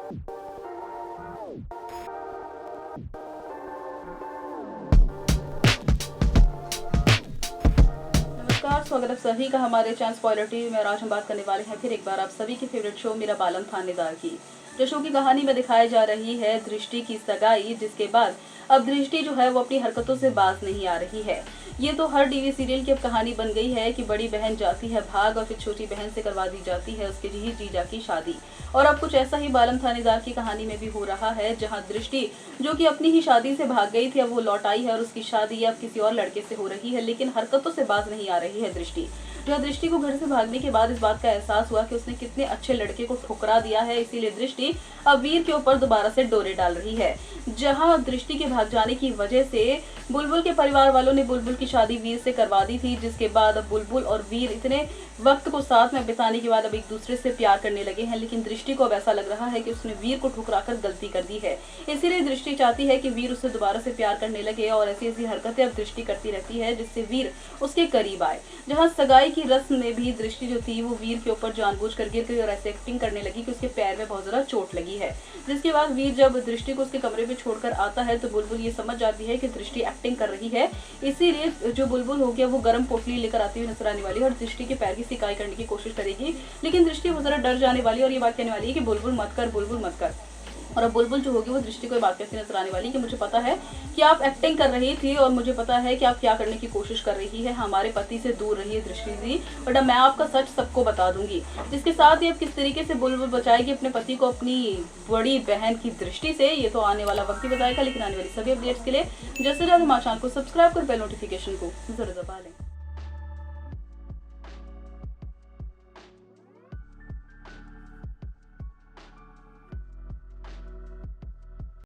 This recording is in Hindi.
नमस्कार, स्वागत है आप सभी का हमारे चैनल स्पॉइलर टीवी में। आज हम बात करने वाले हैं फिर एक बार आप सभी की फेवरेट शो मेरा बालम थानेदार की। जो शो की कहानी में दिखाई जा रही है दृष्टि की सगाई, जिसके बाद अब दृष्टि जो है वो अपनी हरकतों से बाज नहीं आ रही है। ये तो हर टीवी सीरियल की अब कहानी बन गई है कि बड़ी बहन जाती है भाग और फिर छोटी बहन से करवा दी जाती है उसके जीजा की शादी। और अब कुछ ऐसा ही बालम थानेदार की कहानी में भी हो रहा है, जहां दृष्टि जो कि अपनी ही शादी से भाग गई थी, अब वो लौट आई है और उसकी शादी अब किसी और लड़के से हो रही है, लेकिन हरकतों से बाज नहीं आ रही है दृष्टि। जो दृष्टि को घर से भागने के बाद इस बात का एहसास हुआ कि उसने कितने अच्छे लड़के को ठुकरा दिया है, इसीलिए दृष्टि अब वीर के ऊपर दोबारा से डोरे डाल रही है। जहां दृष्टि के भाग जाने की वजह से बुलबुल के परिवार वालों ने बुलबुल की शादी वीर से करवा दी थी, जिसके बाद अब बुलबुल और वीर इतने वक्त को साथ में बिताने के बाद अब एक दूसरे से प्यार करने लगे हैं। लेकिन दृष्टि को अब ऐसा लग रहा है कि उसने वीर को ठुकराकर गलती कर दी है, इसीलिए दृष्टि चाहती है कि वीर उससे दोबारा से प्यार करने लगे और ऐसी ऐसी हरकतें अब दृष्टि करती रहती है जिससे वीर उसके करीब आए। जहाँ सगाई की रस्म में भी दृष्टि जो थी वो वीर के ऊपर जानबूझकर गिर गई और ऐसे एक्टिंग करने लगी कि उसके पैर में बहुत ज्यादा चोट लगी है। जिसके बाद वीर जब दृष्टि को उसके कमरे में छोड़कर आता है तो बुलबुल ये समझ जाती है कि दृष्टि एक्टिंग कर रही है, इसीलिए जो बुलबुल हो गया वो गर्म पोटली लेकर आती हुई नजर आने वाली है और दृष्टि के पैर की सिकाई करने की कोशिश करेगी। लेकिन दृष्टि वो जरा डर जाने वाली है और ये बात कहने वाली है कि बुलबुल मत कर, बुलबुल मत कर। और अब बुलबुल जो होगी वो दृष्टि को बात कहती नजर आने वाली कि मुझे पता है कि आप एक्टिंग कर रही थी और मुझे पता है कि आप क्या करने की कोशिश कर रही है, हमारे पति से दूर रही है दृष्टि जी, बट अब मैं आपका सच सबको बता दूंगी। जिसके साथ ही अब किस तरीके से बुलबुल बचाएगी अपने पति को अपनी बड़ी बहन की दृष्टि से, ये तो आने वाला वक्त ही बताएगा। लेकिन आने वाली सभी अपडेट्स के लिए जैसे हमारे चैनल को सब्सक्राइब कर बेल नोटिफिकेशन को जरूर दबा लें।